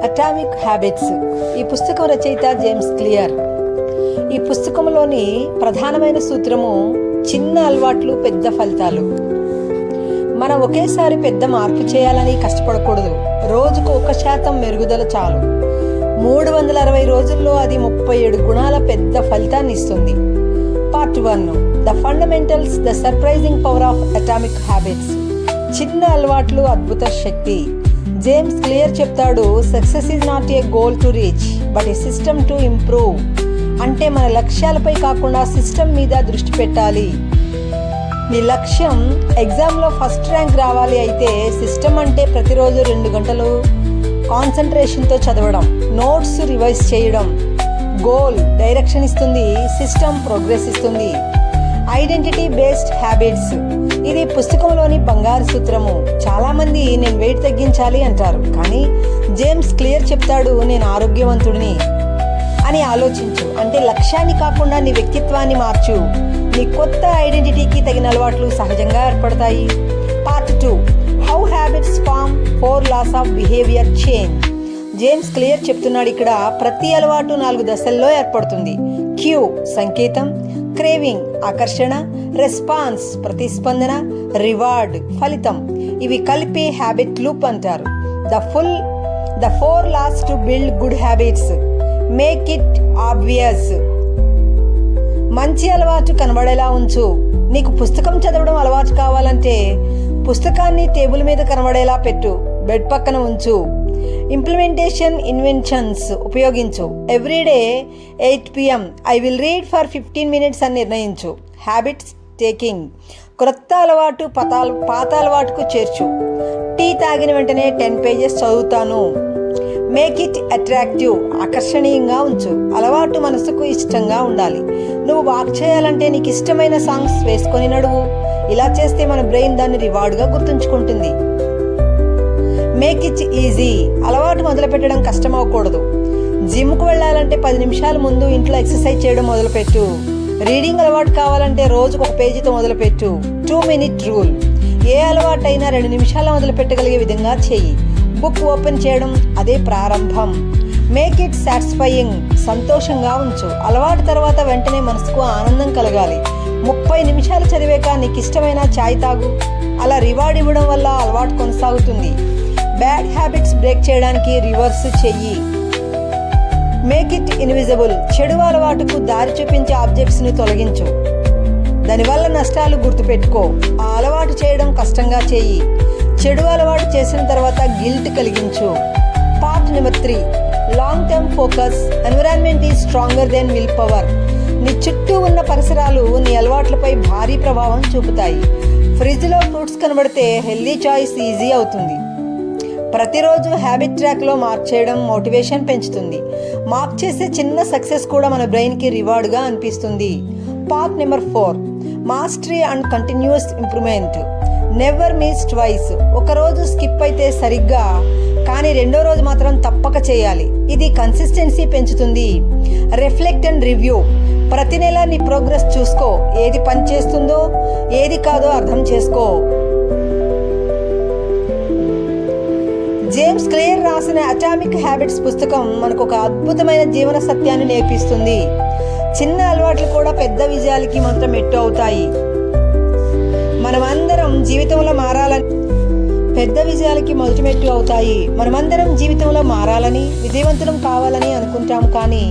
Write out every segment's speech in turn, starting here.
Atomic habits. ఈ పుస్తకం రచయిత జేమ్స్ క్లియర్. ఈ పుస్తకంలోని ప్రధానమైన సూత్రము చిన్న అలవాట్లు పెద్ద ఫలితాలు. మనం ఒకేసారి పెద్ద మార్పు చేయాలని కష్టపడకూడదు. రోజుకు 1% మెరుగుదల చాలు. 360 రోజుల్లో అది 37 గుణాల పెద్ద ఫలితాన్ని ఇస్తుంది. Part 1, the fundamentals, the surprising power of atomic habits. చిన్న అలవాట్లు అద్భుత శక్తి. జేమ్స్ క్లియర్ చెప్తాడు, success is not a goal to reach but A system to improve. అంటే మన లక్ష్యాలపై కాకుండా సిస్టమ్ మీద దృష్టి పెట్టాలి. నీ లక్ష్యం ఎగ్జామ్లో ఫస్ట్ ర్యాంక్ రావాలి అయితే సిస్టమ్ అంటే ప్రతిరోజు 2 గంటలు కాన్సన్ట్రేషన్తో చదవడం, నోట్స్ రివైజ్ చేయడం. గోల్ డైరెక్షన్ ఇస్తుంది, సిస్టమ్ ప్రోగ్రెస్ ఇస్తుంది. Identity based habits. ఇది పుస్తకంలోని బంగారు సూత్రము. చాలామంది నేను వెయిట్ తగ్గించాలి అంటారు, కానీ జేమ్స్ క్లియర్ చెప్తాడు, నేను ఆరోగ్యవంతుడిని అని ఆలోచించు. అంటే లక్ష్యాన్ని కాకుండా నీ వ్యక్తిత్వాన్ని మార్చు. నీ కొత్త ఐడెంటిటీకి తగిన అలవాట్లు సహజంగా ఏర్పడతాయి. Part 2, how habits form 4 laws of behaviour change. James Clear చెప్తున్నాడు ఇక్కడ, ప్రతి అలవాటు 4 దశల్లో ఏర్పడుతుంది. క్యూ సంకేతం, క్రేవింగ్ ఆకర్షణ, రెస్పాన్స్ ప్రతిస్పందన, రివార్డ్ ఫలితం. ఇవి కలిపి హ్యాబిట్ లూప్ అంటారు. The 4 laws to build good habits. Make it obvious. మంచి అలవాటు కనబడేలా ఉంచు. నీకు పుస్తకం చదవడం అలవాటు కావాలంటే పుస్తకాన్ని టేబుల్ మీద కనబడేలా పెట్టు, బెడ్ పక్కన ఉంచు. ఇంప్లిమెంటేషన్ ఇన్వెన్షన్స్ ఉపయోగించు. Everyday 8 PM I will read for 15 minutes అని నిర్ణయించు. Habits taking. క్రొత్త అలవాటు పాత అలవాటుకు చేర్చు. టీ తాగిన వెంటనే 10 pages చదువుతాను. Make it attractive. ఆకర్షణీయంగా ఉంచు. అలవాటు మనసుకు ఇష్టంగా ఉండాలి. నువ్వు వాక్ చేయాలంటే నీకు ఇష్టమైన సాంగ్స్ వేసుకొని నడువు. ఇలా చేస్తే మన బ్రెయిన్ దాన్ని రివార్డ్గా గుర్తుంచుకుంటుంది. Make it easy. అలవాటు మొదలుపెట్టడం కష్టం అవ్వకూడదు. జిమ్కు వెళ్ళాలంటే 10 నిమిషాల ముందు ఇంట్లో ఎక్సర్సైజ్ చేయడం మొదలుపెట్టు. రీడింగ్ అలవాటు కావాలంటే రోజుకు 1 పేజీతో మొదలుపెట్టు. 2 minute రూల్. ఏ అలవాటు అయినా 2 నిమిషాల మొదలుపెట్టగలిగే విధంగా చెయ్యి. బుక్ ఓపెన్ చేయడం అదే ప్రారంభం. Make it satisfying. సంతోషంగా ఉంచు. అలవాటు తర్వాత వెంటనే మనసుకు ఆనందం కలగాలి. 30 నిమిషాలు చదివాక నీకు ఇష్టమైన ఛాయ్ తాగు. అలా రివార్డ్ ఇవ్వడం వల్ల అలవాటు కొనసాగుతుంది. బ్యాడ్ హ్యాబిట్స్ బ్రేక్ చేయడానికి రివర్స్ చెయ్యి. Make it invisible. చెడు అలవాటుకు దారి చూపించే ఆబ్జెక్ట్స్ని తొలగించు. దానివల్ల నష్టాలు గుర్తుపెట్టుకో. ఆ అలవాటు చేయడం కష్టంగా చెయ్యి. చెడు అలవాటు చేసిన తర్వాత గిల్ట్ కలిగించు. Part number 3, long term focus. Environment is stronger then will power. నీ చుట్టూ ఉన్న పరిసరాలు నీ అలవాట్లపై భారీ ప్రభావం చూపుతాయి. ఫ్రిడ్జ్లో ఫ్రూట్స్ కనబడితే హెల్దీ చాయిస్ ఈజీ అవుతుంది. ప్రతిరోజు హ్యాబిట్ ట్రాక్లో మార్క్ చేయడం మోటివేషన్ పెంచుతుంది. మార్క్ చేసే చిన్న సక్సెస్ కూడా మన బ్రెయిన్కి రివార్డ్గా అనిపిస్తుంది. Part number 4, mastery and continuous improvement. Never miss twice. ఒకరోజు స్కిప్ అయితే సరిగ్గా, కానీ 2వ రోజు మాత్రం తప్పక చేయాలి. ఇది కన్సిస్టెన్సీ పెంచుతుంది. Reflect and review. ప్రతి నెల నీ ప్రోగ్రెస్ చూసుకో. ఏది పని చేస్తుందో ఏది కాదో అర్థం చేసుకో. జేమ్స్ క్లియర్ రాసిన అటామిక్ హ్యాబిట్స్ పుస్తకం మనకు ఒక అద్భుతమైన జీవన సత్యాన్ని నేర్పిస్తుంది. చిన్న అలవాట్లు కూడా పెద్ద విజయాలకి మాత్రం మెట్టు అవుతాయి. మనమందరం జీవితంలో మారాలని, పెద్ద విజయాలకి మొదటి మెట్టు అవుతాయి. మనమందరం జీవితంలో మారాలని, విజయవంతులం కావాలని అనుకుంటాం, కానీ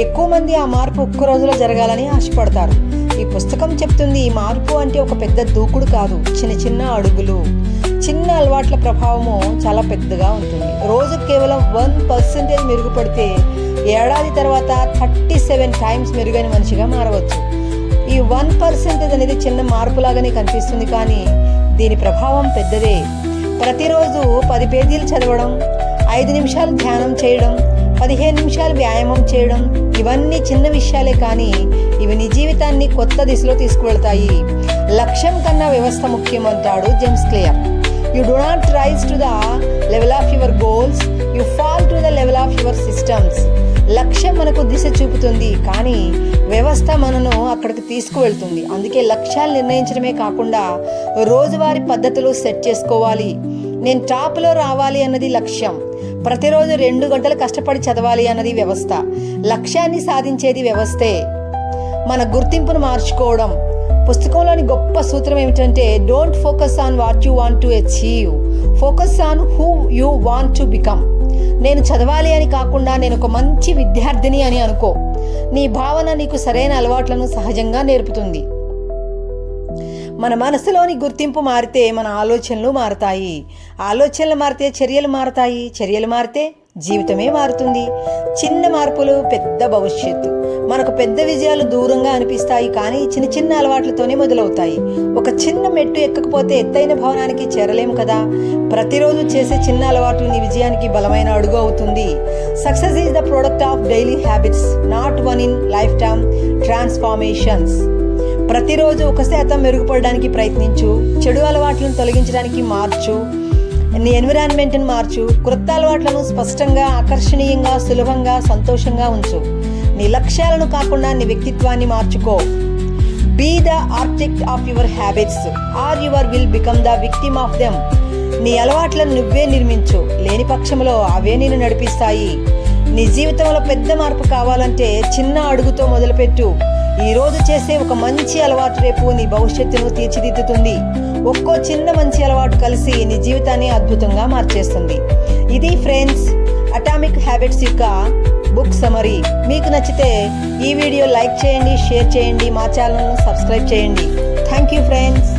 ఎక్కువ మంది ఆ మార్పు ఒక్క రోజులో జరగాలని ఆశపడతారు. ఈ పుస్తకం చెప్తుంది, ఈ మార్పు అంటే ఒక పెద్ద దూకుడు కాదు, చిన్న చిన్న అడుగులు. చిన్న అలవాట్ల ప్రభావము చాలా పెద్దగా ఉంటుంది. రోజు కేవలం 1% మెరుగుపడితే ఏడాది తర్వాత 37 times మెరుగైన మనిషిగా మారవచ్చు. ఈ 1% అనేది చిన్న మార్పులాగానే కనిపిస్తుంది, కానీ దీని ప్రభావం పెద్దదే. ప్రతిరోజు 10 పేజీలు చదవడం, 5 నిమిషాలు ధ్యానం చేయడం, 15 నిమిషాలు వ్యాయామం చేయడం, ఇవన్నీ చిన్న విషయాలే, కానీ ఇవి నీ జీవితాన్ని కొత్త దిశలో తీసుకువెళ్తాయి. లక్ష్యం కన్నా వ్యవస్థ ముఖ్యం అంటాడు James clear. You do not rise to the level of your goals, you fall to the level of your systems. లక్ష్యం మనకు దిశ చూపుతుంది, కానీ వ్యవస్థ మనను అక్కడికి తీసుకువెళ్తుంది. అందుకే లక్ష్యాలు నిర్ణయించడమే కాకుండా రోజువారీ పద్ధతులు సెట్ చేసుకోవాలి. నేను టాప్లో రావాలి అన్నది లక్ష్యం. ప్రతిరోజు 2 గంటలు కష్టపడి చదవాలి అన్నది వ్యవస్థ. లక్ష్యాన్ని సాధించేది వ్యవస్థే. మన గుర్తింపును మార్చుకోవడం. పుస్తకంలోని గొప్ప సూత్రం ఏమిటంటే, don't focus on what you want to achieve, focus on who you want to become. నేను చదవాలి అని కాకుండా నేను ఒక మంచి విద్యార్థిని అని అనుకో. నీ భావన నీకు సరైన అలవాట్లను సహజంగా నేర్పుతుంది. మన మనసులోని గుర్తింపు మారితే మన ఆలోచనలు మారతాయి. ఆలోచనలు మారితే చర్యలు మారతాయి. చర్యలు మారితే జీవితమే మారుతుంది. చిన్న మార్పులు పెద్ద భవిష్యత్తు. మనకు పెద్ద విజయాలు దూరంగా అనిపిస్తాయి, కానీ చిన్న చిన్న అలవాట్లతోనే మొదలవుతాయి. ఒక చిన్న మెట్టు ఎక్కకపోతే ఎత్తైన భవనానికి చేరలేము కదా. ప్రతిరోజు చేసే చిన్న అలవాట్లు నీ విజయానికి బలమైన అడుగు అవుతుంది. Success is the product of daily habits, not one in life time ట్రాన్స్ఫార్మేషన్స్. ప్రతిరోజు 1% మెరుగుపడడానికి ప్రయత్నించు. చెడు అలవాట్లను తొలగించడానికి మార్చు. నీ ఎన్విరాన్మెంట్ని మార్చు. క్రొత్త అలవాట్లను స్పష్టంగా, ఆకర్షణీయంగా, సులభంగా, సంతోషంగా ఉంచు. నీ లక్ష్యాలను కాకుండా నీ వ్యక్తిత్వాన్ని మార్చుకో. Be the architect of your habits or your will become the victim of them. నీ అలవాట్లను నువ్వే నిర్మించు, లేని పక్షంలో అవే నిన్ను నడిపిస్తాయి. నీ జీవితంలో పెద్ద మార్పు కావాలంటే చిన్న అడుగుతో మొదలుపెట్టు. ఈరోజు చేసే ఒక మంచి అలవాటు రేపు నీ భవిష్యత్తును తీర్చిదిద్దుతుంది. ఒక్కో చిన్న మంచి అలవాటు కలిసి నీ జీవితాన్ని అద్భుతంగా మార్చేస్తుంది. ఇది ఫ్రెండ్స్, అటామిక్ హ్యాబిట్స్ యొక్క బుక్ సమరీ. మీకు నచ్చితే ఈ వీడియో లైక్ చేయండి, షేర్ చేయండి, మా ఛానల్ను సబ్స్క్రైబ్ చేయండి. Thank you friends.